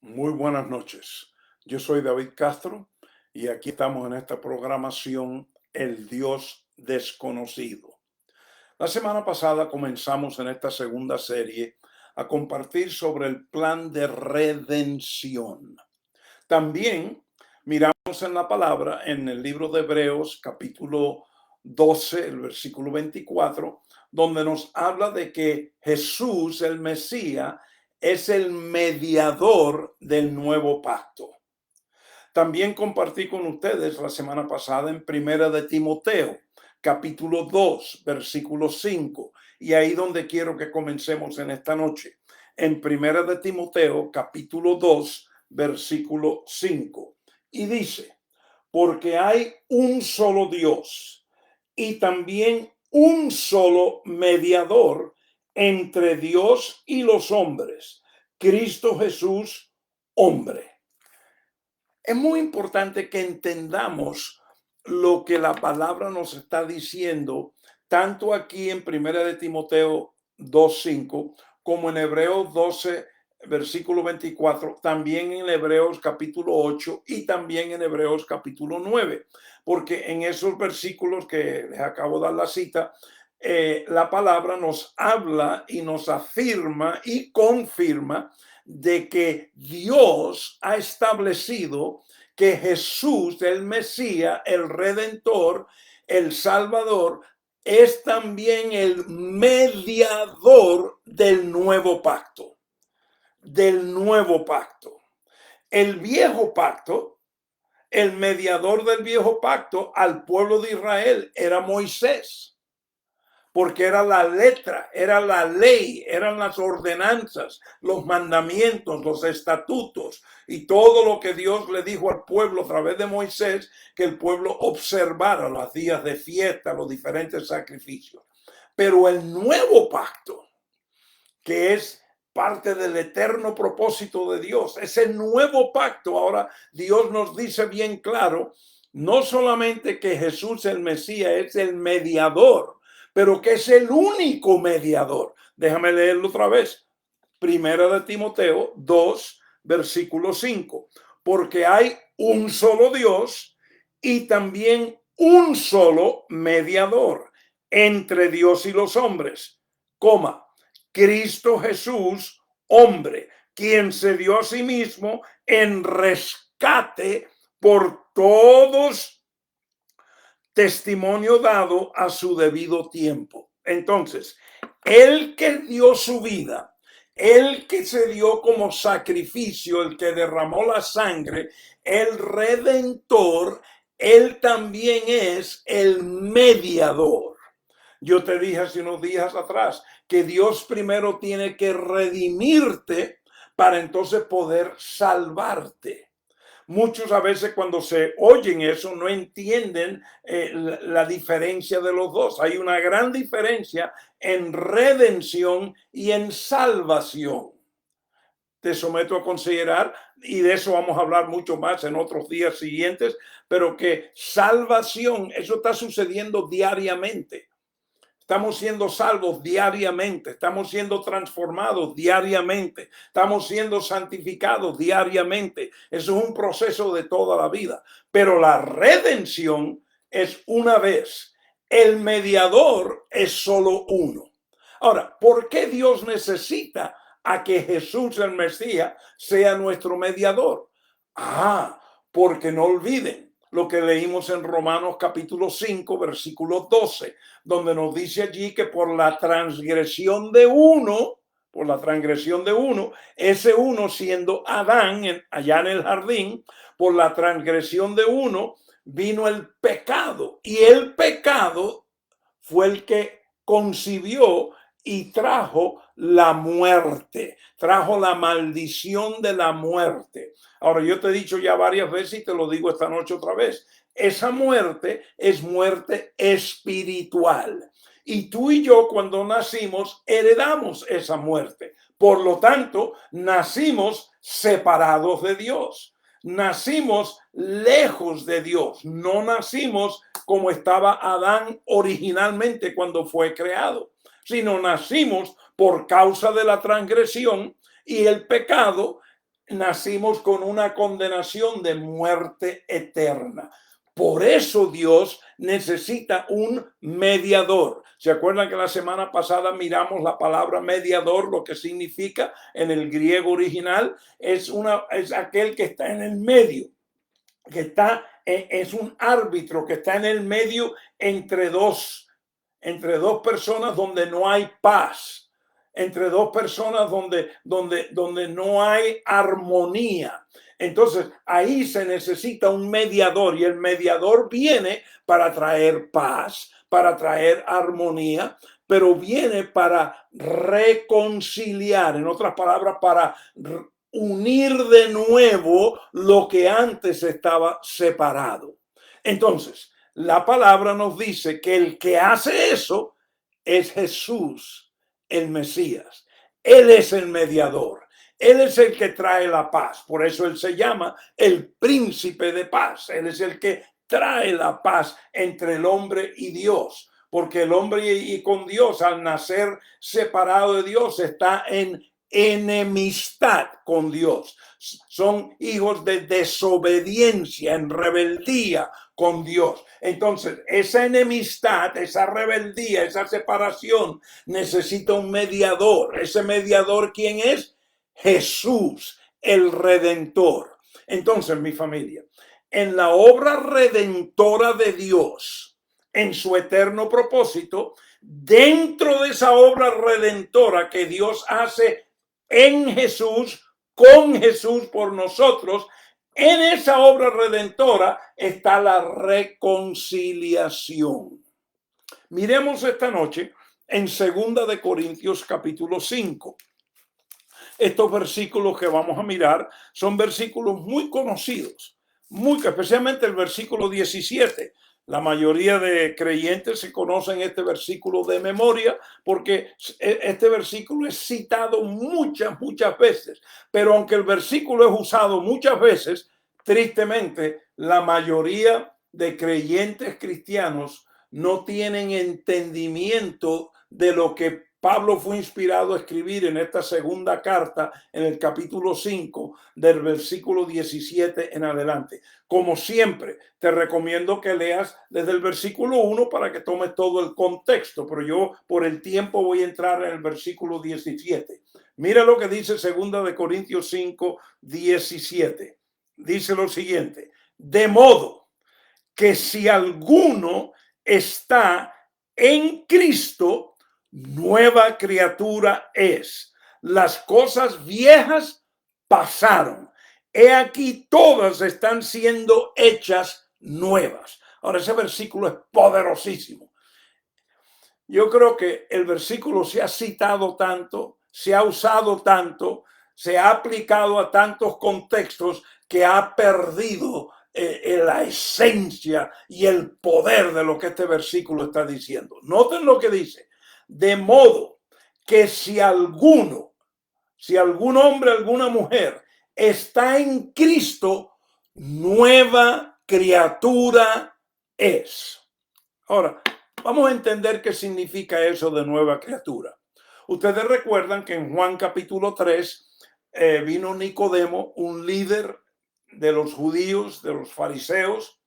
Muy buenas noches. Yo soy David Castro y aquí estamos en esta programación El Dios Desconocido. La semana pasada comenzamos en esta segunda serie a compartir sobre el plan de redención. También miramos en la palabra en el libro de Hebreos capítulo 12, el versículo 24, donde nos habla de que Jesús, el Mesías, es el mediador del nuevo pacto. También compartí con ustedes la semana pasada en Primera de Timoteo, capítulo 2, versículo 5, y ahí donde quiero que comencemos en esta noche. En Primera de Timoteo, capítulo 2, versículo 5. Y dice, porque hay un solo Dios y también un solo mediador entre Dios y los hombres, Cristo Jesús, hombre. Es muy importante que entendamos lo que la palabra nos está diciendo, tanto aquí en Primera de Timoteo 2:5 como en Hebreos 12, versículo 24, también en Hebreos capítulo 8 y también en Hebreos capítulo 9, porque en esos versículos que les acabo de dar la cita, la palabra nos habla y nos afirma y confirma de que Dios ha establecido que Jesús, el Mesías, el Redentor, el Salvador, es también el mediador del nuevo pacto. Del nuevo pacto. El viejo pacto, el mediador del viejo pacto al pueblo de Israel era Moisés, porque era la letra, era la ley, eran las ordenanzas, los mandamientos, los estatutos y todo lo que Dios le dijo al pueblo a través de Moisés, que el pueblo observara los días de fiesta, los diferentes sacrificios. Pero el nuevo pacto, que es parte del eterno propósito de Dios, ese nuevo pacto, ahora Dios nos dice bien claro, no solamente que Jesús el Mesías es el mediador, pero que es el único mediador. Déjame leerlo otra vez. Primera de Timoteo 2, versículo 5. Porque hay un solo Dios y también un solo mediador entre Dios y los hombres, coma, Cristo Jesús, hombre, quien se dio a sí mismo en rescate por todos, testimonio dado a su debido tiempo. Entonces, el que dio su vida, el que se dio como sacrificio, el que derramó la sangre, el redentor, él también es el mediador. Yo te dije hace unos días atrás que Dios primero tiene que redimirte para entonces poder salvarte. Muchos a veces cuando se oyen eso no entienden la diferencia de los dos. Hay una gran diferencia en redención y en salvación. Te someto a considerar, y de eso vamos a hablar mucho más en otros días siguientes, pero que salvación, eso está sucediendo diariamente. Estamos siendo salvos diariamente, estamos siendo transformados diariamente, estamos siendo santificados diariamente. Eso es un proceso de toda la vida. Pero la redención es una vez. El mediador es solo uno. Ahora, ¿por qué Dios necesita a que Jesús el Mesías sea nuestro mediador? Porque no olviden lo que leímos en Romanos capítulo 5, versículo 12, donde nos dice allí que por la transgresión de uno, ese uno siendo Adán allá en el jardín, por la transgresión de uno vino el pecado, y el pecado fue el que concibió y trajo la muerte, trajo la maldición de la muerte. Ahora, yo te he dicho ya varias veces y te lo digo esta noche otra vez, esa muerte es muerte espiritual. Y tú y yo cuando nacimos heredamos esa muerte. Por lo tanto, nacimos separados de Dios. Nacimos lejos de Dios. No nacimos como estaba Adán originalmente cuando fue creado, sino nacimos por causa de la transgresión y el pecado. nacimos con una condenación de muerte eterna. Por eso Dios necesita un mediador. ¿Se acuerdan que la semana pasada miramos la palabra mediador? Lo que significa en el griego original es aquel que está en el medio, es un árbitro que está en el medio entre dos personas donde no hay paz, entre dos personas donde no hay armonía. Entonces ahí se necesita un mediador, y el mediador viene para traer paz, para traer armonía, pero viene para reconciliar, en otras palabras, para unir de nuevo lo que antes estaba separado. Entonces, la palabra nos dice que el que hace eso es Jesús, el Mesías. Él es el mediador. Él es el que trae la paz. Por eso él se llama el príncipe de paz. Él es el que trae la paz entre el hombre y Dios. Porque el hombre y con Dios, al nacer separado de Dios, está en enemistad con Dios. Son hijos de desobediencia, en rebeldía con Dios. Entonces, esa enemistad, esa rebeldía, esa separación necesita un mediador. Ese mediador, ¿quién es? Jesús, el Redentor. Entonces, mi familia, en la obra redentora de Dios, en su eterno propósito, dentro de esa obra redentora que Dios hace en Jesús, con Jesús por nosotros, en esa obra redentora está la reconciliación. Miremos esta noche en 2 de Corintios capítulo 5. Estos versículos que vamos a mirar son versículos muy conocidos, especialmente el versículo 17. La mayoría de creyentes se conocen este versículo de memoria porque este versículo es citado muchas veces. Pero aunque el versículo es usado muchas veces, tristemente la mayoría de creyentes cristianos no tienen entendimiento de lo que Pablo fue inspirado a escribir en esta segunda carta, en el capítulo 5, del versículo 17 en adelante. Como siempre, te recomiendo que leas desde el versículo 1 para que tomes todo el contexto, pero yo por el tiempo voy a entrar en el versículo 17. Mira lo que dice 2 de Corintios 5, 17. Dice lo siguiente: de modo que si alguno está en Cristo, nueva criatura es. Las cosas viejas pasaron. He aquí todas están siendo hechas nuevas. Ahora, ese versículo es poderosísimo. Yo creo que el versículo se ha citado tanto, se ha usado tanto, se ha aplicado a tantos contextos que ha perdido la esencia y el poder de lo que este versículo está diciendo. Noten lo que dice: de modo que si algún hombre, alguna mujer está en Cristo, nueva criatura es. Ahora, vamos a entender qué significa eso de nueva criatura. Ustedes recuerdan que en Juan capítulo 3 vino Nicodemo, un líder de los judíos, de los fariseos.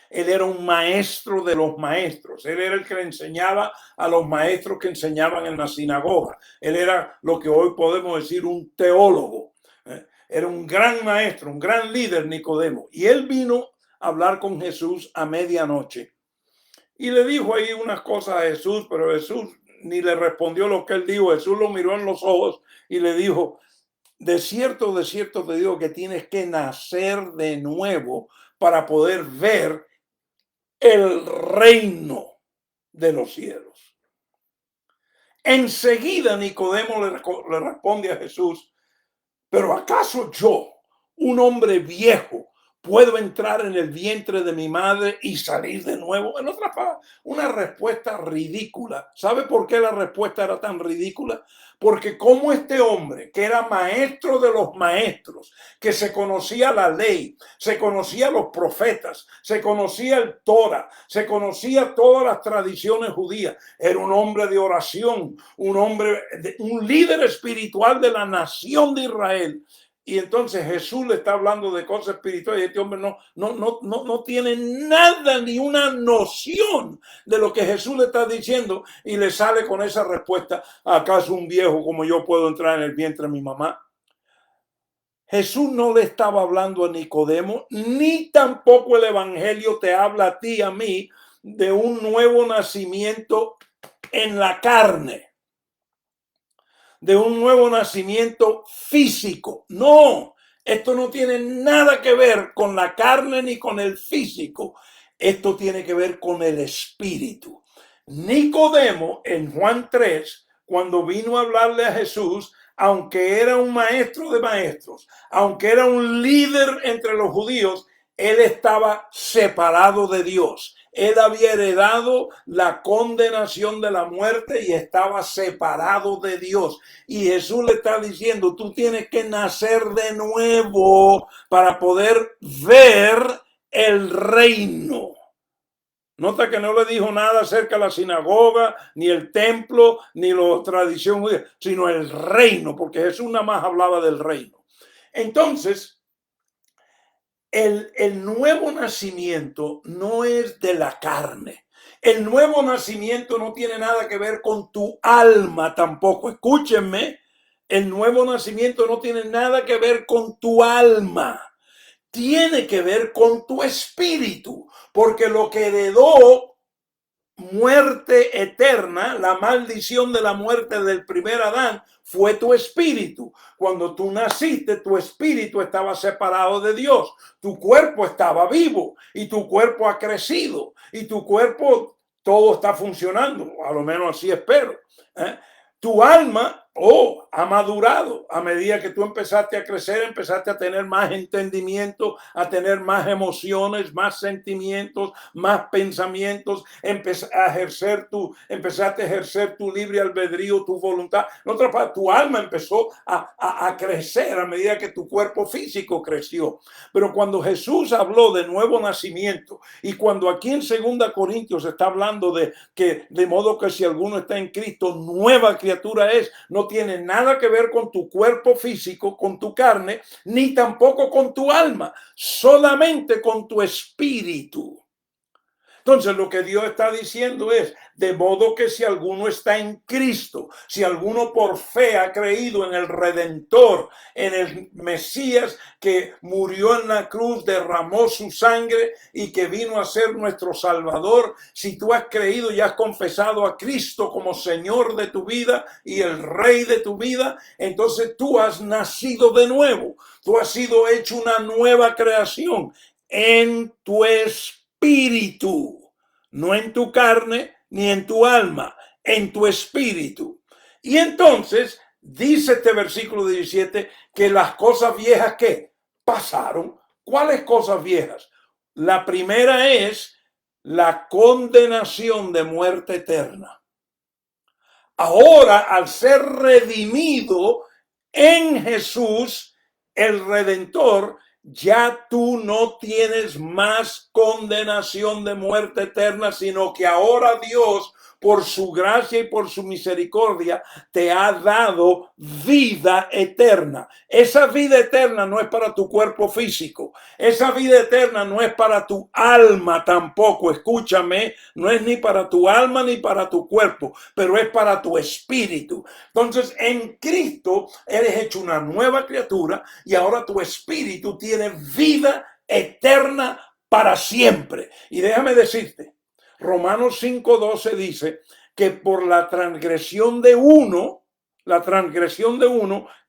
Él era un maestro de los maestros. Él era el que le enseñaba a los maestros que enseñaban en la sinagoga. Él era lo que hoy podemos decir un teólogo. Era un gran maestro, un gran líder, Nicodemo. Y él vino a hablar con Jesús a medianoche. Y le dijo ahí unas cosas a Jesús, pero Jesús ni le respondió lo que él dijo. Jesús lo miró en los ojos y le dijo: de cierto te digo que tienes que nacer de nuevo para poder ver el reino de los cielos. Enseguida Nicodemo le responde a Jesús: ¿pero acaso yo, un hombre viejo, puedo entrar en el vientre de mi madre y salir de nuevo? En otras palabras, una respuesta ridícula. ¿Sabe por qué la respuesta era tan ridícula? Porque como este hombre, que era maestro de los maestros, que se conocía la ley, se conocía los profetas, se conocía el Torah, se conocía todas las tradiciones judías, era un hombre de oración, un líder espiritual de la nación de Israel, Y entonces Jesús le está hablando de cosas espirituales y este hombre no tiene nada, ni una noción de lo que Jesús le está diciendo, y le sale con esa respuesta: ¿acaso un viejo como yo puedo entrar en el vientre de mi mamá? Jesús no le estaba hablando a Nicodemo, ni tampoco el Evangelio te habla a ti y a mí de un nuevo nacimiento en la carne, de un nuevo nacimiento físico. No, esto no tiene nada que ver con la carne ni con el físico. Esto tiene que ver con el espíritu. Nicodemo, en Juan 3, cuando vino a hablarle a Jesús, aunque era un maestro de maestros, aunque era un líder entre los judíos, él estaba separado de Dios. Él había heredado la condenación de la muerte y estaba separado de Dios. Y Jesús le está diciendo: tú tienes que nacer de nuevo para poder ver el reino. Nota que no le dijo nada acerca de la sinagoga, ni el templo, ni la tradición judía, sino el reino, porque Jesús nada más hablaba del reino. Entonces, el nuevo nacimiento no es de la carne. El nuevo nacimiento no tiene nada que ver con tu alma tampoco. Escúchenme, el nuevo nacimiento no tiene nada que ver con tu alma. Tiene que ver con tu espíritu, porque lo que heredó muerte eterna, la maldición de la muerte del primer Adán, fue tu espíritu. Cuando tú naciste, tu espíritu estaba separado de Dios. Tu cuerpo estaba vivo y tu cuerpo ha crecido y tu cuerpo, todo está funcionando, a lo menos así espero. Tu alma ha madurado a medida que tú empezaste a crecer, empezaste a tener más entendimiento, a tener más emociones, más sentimientos, más pensamientos, empezaste a ejercer tu libre albedrío, tu voluntad. En otras palabras, tu alma empezó a crecer a medida que tu cuerpo físico creció. Pero cuando Jesús habló de nuevo nacimiento, y cuando aquí en 2 Corintios está hablando de que de modo que si alguno está en Cristo, nueva criatura es, no tiene nada que ver con tu cuerpo físico, con tu carne, ni tampoco con tu alma, solamente con tu espíritu. Entonces lo que Dios está diciendo es: de modo que si alguno está en Cristo, si alguno por fe ha creído en el Redentor, en el Mesías que murió en la cruz, derramó su sangre y que vino a ser nuestro Salvador, si tú has creído y has confesado a Cristo como Señor de tu vida y el Rey de tu vida, entonces tú has nacido de nuevo, tú has sido hecho una nueva creación en tu espíritu, no en tu carne ni en tu alma, en tu espíritu. Y entonces dice este versículo 17 que las cosas viejas que pasaron. ¿Cuáles cosas viejas? La primera es la condenación de muerte eterna. Ahora, al ser redimido en Jesús, el Redentor, ya tú no tienes más condenación de muerte eterna, sino que ahora Dios, por su gracia y por su misericordia, te ha dado vida eterna. Esa vida eterna no es para tu cuerpo físico. Esa vida eterna no es para tu alma tampoco. Escúchame, no es ni para tu alma ni para tu cuerpo, pero es para tu espíritu. Entonces, en Cristo eres hecho una nueva criatura y ahora tu espíritu tiene vida eterna para siempre. Y déjame decirte, Romanos 5:12 dice que por la transgresión de uno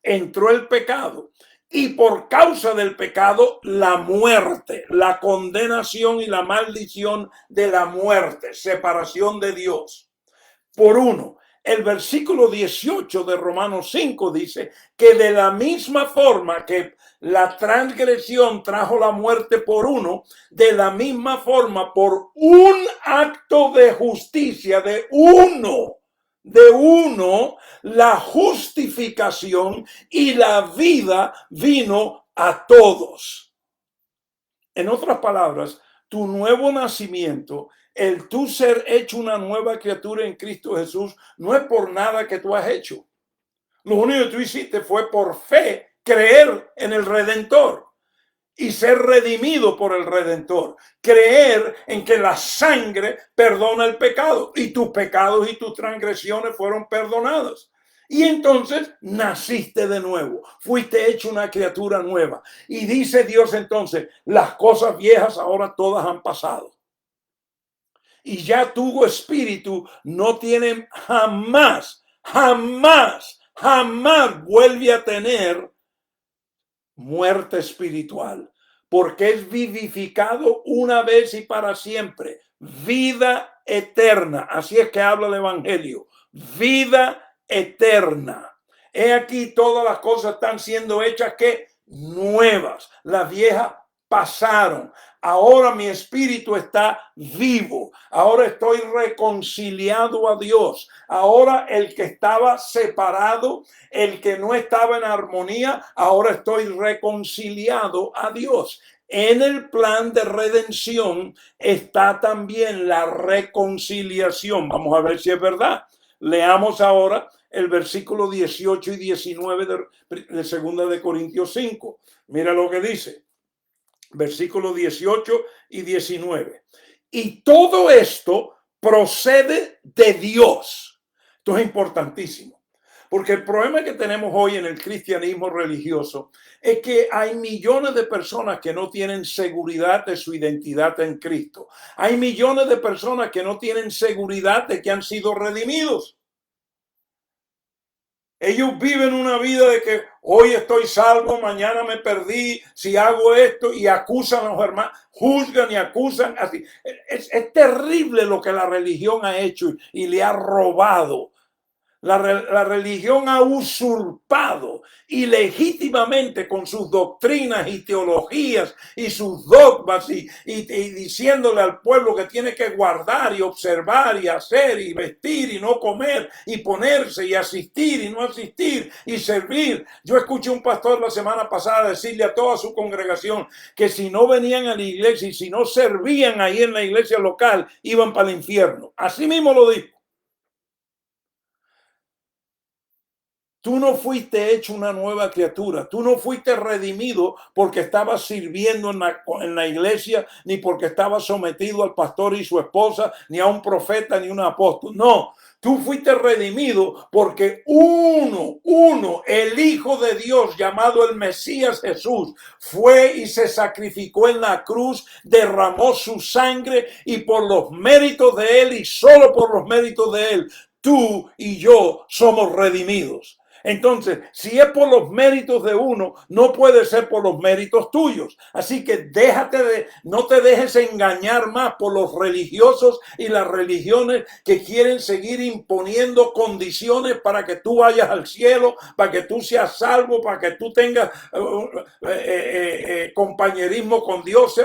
entró el pecado. Y por causa del pecado, la muerte, la condenación y la maldición de la muerte, separación de Dios. Por uno. El versículo 18 de Romanos 5 dice que de la misma forma que la transgresión trajo la muerte por uno, de la misma forma por un acto de justicia de uno, la justificación y la vida vino a todos. En otras palabras, tu nuevo nacimiento, el tú ser hecho una nueva criatura en Cristo Jesús, no es por nada que tú has hecho. Lo único que tú hiciste fue por fe creer en el Redentor y ser redimido por el Redentor. Creer en que la sangre perdona el pecado y tus pecados y tus transgresiones fueron perdonadas. Y entonces naciste de nuevo, fuiste hecho una criatura nueva. Y dice Dios entonces, las cosas viejas ahora todas han pasado. Y ya tu espíritu no tiene jamás vuelve a tener muerte espiritual, porque es vivificado una vez y para siempre, vida eterna. Así es que habla el Evangelio, vida eterna. He aquí todas las cosas están siendo hechas que nuevas, las viejas pasaron. Ahora mi espíritu está vivo. Ahora estoy reconciliado a Dios. Ahora el que estaba separado, el que no estaba en armonía, ahora estoy reconciliado a Dios. En el plan de redención está también la reconciliación. Vamos a ver si es verdad. Leamos ahora el versículo 18 y 19 de 2 de Corintios 5. Mira lo que dice. Versículo 18 y 19. Y todo esto procede de Dios. Esto es importantísimo, porque el problema que tenemos hoy en el cristianismo religioso es que hay millones de personas que no tienen seguridad de su identidad en Cristo. Hay millones de personas que no tienen seguridad de que han sido redimidos. Ellos viven una vida de que hoy estoy salvo, mañana me perdí, si hago esto, y acusan a los hermanos, juzgan y acusan así. Es terrible lo que la religión ha hecho y le ha robado. La religión ha usurpado ilegítimamente con sus doctrinas y teologías y sus dogmas y diciéndole al pueblo que tiene que guardar y observar y hacer y vestir y no comer y ponerse y asistir y no asistir y servir. Yo escuché un pastor la semana pasada decirle a toda su congregación que si no venían a la iglesia y si no servían ahí en la iglesia local, iban para el infierno. Así mismo lo dijo. Tú no fuiste hecho una nueva criatura. Tú no fuiste redimido porque estabas sirviendo en la iglesia, ni porque estabas sometido al pastor y su esposa, ni a un profeta, ni a un apóstol. No, tú fuiste redimido porque el Hijo de Dios llamado el Mesías Jesús fue y se sacrificó en la cruz, derramó su sangre y por los méritos de él y solo por los méritos de él, tú y yo somos redimidos. Entonces, si es por los méritos de uno, no puede ser por los méritos tuyos. Así que no te dejes engañar más por los religiosos y las religiones que quieren seguir imponiendo condiciones para que tú vayas al cielo, para que tú seas salvo, para que tú tengas compañerismo con Dios,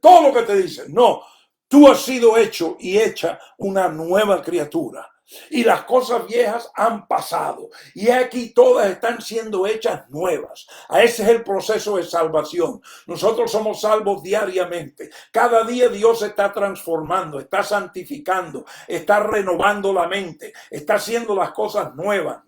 todo lo que te dicen. No, tú has sido hecho y hecha una nueva criatura. Y las cosas viejas han pasado. Y aquí todas están siendo hechas nuevas. Ese es el proceso de salvación. Nosotros somos salvos diariamente. Cada día Dios está transformando, está santificando, está renovando la mente, está haciendo las cosas nuevas,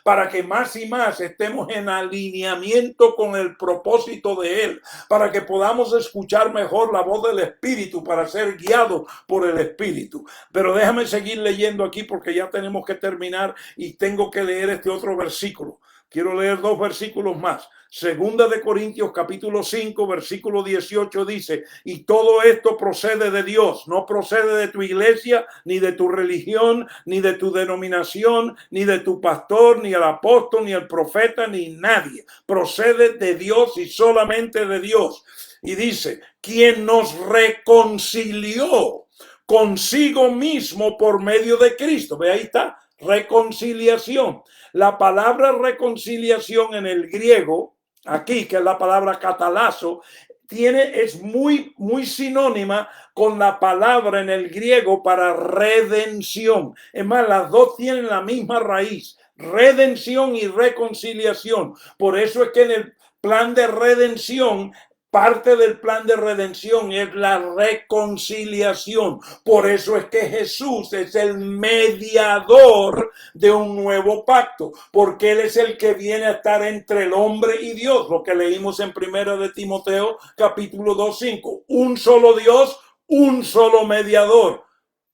para que más y más estemos en alineamiento con el propósito de Él, para que podamos escuchar mejor la voz del Espíritu, para ser guiados por el Espíritu. Pero déjame seguir leyendo aquí porque ya tenemos que terminar y tengo que leer este otro versículo. Quiero leer 2 versículos más. 2 de Corintios capítulo 5 versículo 18 dice: y todo esto procede de Dios, no procede de tu iglesia, ni de tu religión, ni de tu denominación, ni de tu pastor, ni el apóstol, ni el profeta, ni nadie. Procede de Dios y solamente de Dios. Y dice: quien nos reconcilió consigo mismo por medio de Cristo. Ve, ahí está, reconciliación. La palabra reconciliación en el griego, aquí, que es la palabra catalazo, es muy sinónima con la palabra en el griego para redención. Es más, las dos tienen la misma raíz, redención y reconciliación. Por eso es que en el plan de redención Parte del plan de redención es la reconciliación. Por eso es que Jesús es el mediador de un nuevo pacto, porque Él es el que viene a estar entre el hombre y Dios, lo que leímos en 1 de Timoteo capítulo 2:5. Un solo Dios, un solo mediador,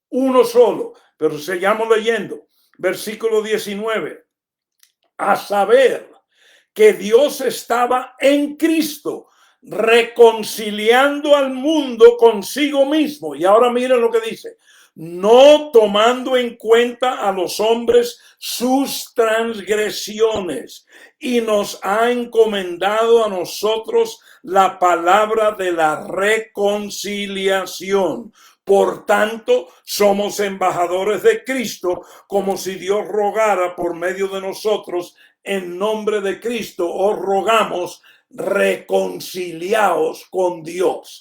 uno solo. Pero seguimos leyendo, versículo 19. A saber que Dios estaba en Cristo reconciliando al mundo consigo mismo. Y ahora miren lo que dice: no tomando en cuenta a los hombres sus transgresiones, y nos ha encomendado a nosotros la palabra de la reconciliación. Por tanto, somos embajadores de Cristo, como si Dios rogara por medio de nosotros. En nombre de Cristo os rogamos, reconciliaos con Dios.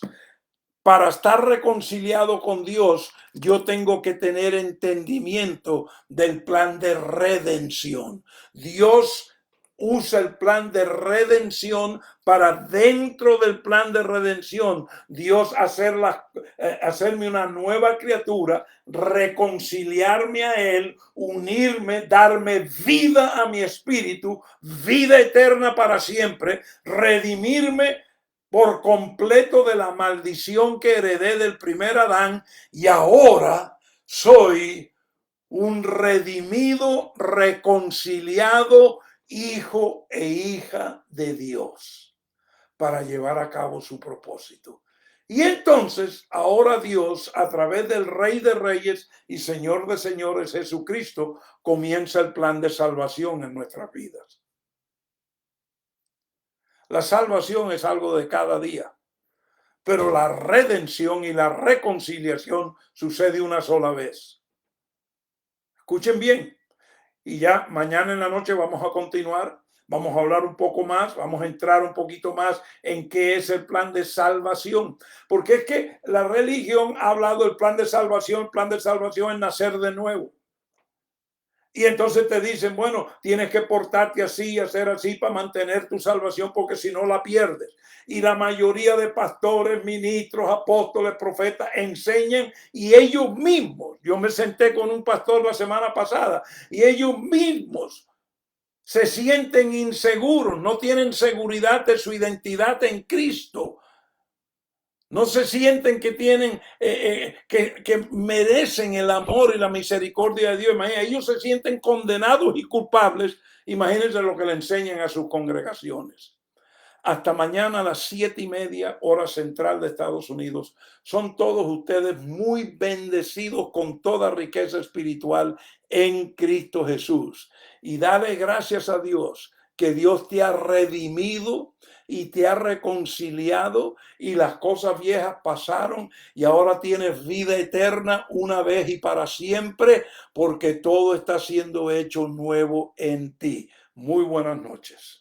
Para estar reconciliado con Dios, yo tengo que tener entendimiento del plan de redención. Dios usa el plan de redención para, dentro del plan de redención, Dios hacerme una nueva criatura, reconciliarme a Él, unirme, darme vida a mi espíritu, vida eterna para siempre, redimirme por completo de la maldición que heredé del primer Adán, y ahora soy un redimido, reconciliado hijo e hija de Dios para llevar a cabo su propósito. Y entonces ahora Dios, a través del Rey de Reyes y Señor de Señores Jesucristo, comienza el plan de salvación en nuestras vidas. La salvación es algo de cada día, pero la redención y la reconciliación sucede una sola vez. Escuchen bien. Y ya mañana en la noche vamos a continuar, vamos a hablar un poco más, vamos a entrar un poquito más en qué es el plan de salvación. Porque es que la religión ha hablado del plan de salvación. El plan de salvación es nacer de nuevo. Y entonces te dicen, bueno, tienes que portarte así, hacer así para mantener tu salvación, porque si no la pierdes. Y la mayoría de pastores, ministros, apóstoles, profetas enseñan, y ellos mismos, yo me senté con un pastor la semana pasada, y ellos mismos se sienten inseguros, no tienen seguridad de su identidad en Cristo. No se sienten que tienen, que merecen el amor y la misericordia de Dios. Imagínense, ellos se sienten condenados y culpables. Imagínense lo que le enseñan a sus congregaciones. Hasta mañana a las 7:30, hora central de Estados Unidos. Son todos ustedes muy bendecidos con toda riqueza espiritual en Cristo Jesús. Y dale gracias a Dios que Dios te ha redimido y te ha reconciliado, y las cosas viejas pasaron y ahora tienes vida eterna una vez y para siempre, porque todo está siendo hecho nuevo en ti. Muy buenas noches.